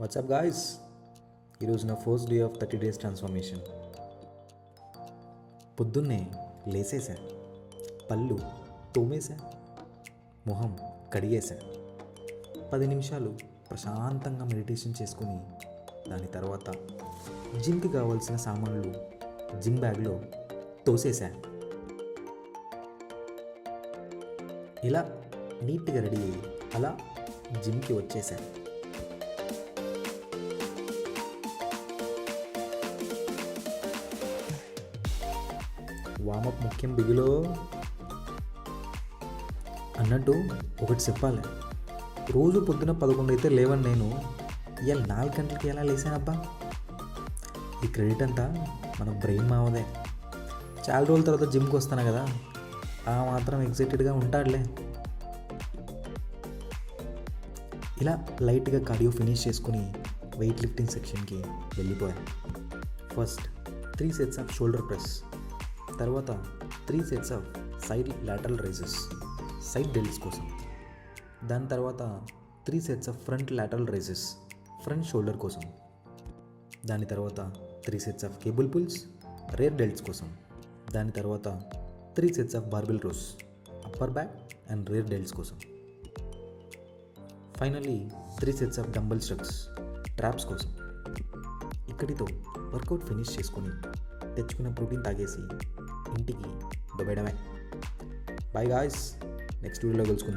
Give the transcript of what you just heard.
WhatsApp guys, ఈరోజు నా first day of 30 days transformation. పొద్దున్నే లేసేసా, పళ్ళు తోమేశా, మొహం కడిగేశా, 10 నిమిషాలు ప్రశాంతంగా మెడిటేషన్ చేసుకుని దాని తర్వాత జిమ్కి కావాల్సిన సామాన్లు జిమ్ బ్యాగ్లో తోసేసా. ఇలా నీట్గా రెడీ అయ్యి అలా జిమ్కి వచ్చేసా. వామప్ ముఖ్యం బిగులో అన్నట్టు ఒకటి చెప్పాలి. రోజు పొద్దున 11 అయితే లేవని నేను ఇవాళ 4 గంటలకి ఎలా లేసానబ్బా. ఈ క్రెడిట్ అంతా మన బ్రెయిన్ మావదే. చాలా రోజుల తర్వాత జిమ్కి వస్తాను కదా, ఆ మాత్రం ఎగ్జైటెడ్గా ఉంటాడులే. ఇలా లైట్గా కార్డియో ఫినిష్ చేసుకుని వెయిట్ లిఫ్టింగ్ సెక్షన్కి వెళ్ళిపోయాను. First 3 sets of shoulder press, తర్వాత 3 sets of side lateral raises side delts కోసం, దాని తర్వాత 3 sets of front lateral raises front shoulder కోసం, దాని తర్వాత 3 sets of cable pulls rear delts కోసం, దాని తర్వాత 3 sets of barbell rows upper back and rear delts కోసం, finally 3 sets of dumbbell shrugs traps కోసం. ఇక్కడితో వర్కౌట్ ఫినిష్ చేసుకుని తెచ్చుకున్న ప్రోటీన్ తాగేసి ఇంటికి దొబ్బేయడమే. బాయ్ గాయ్స్, నెక్స్ట్ వీడియోలో కలుసుకుందాం.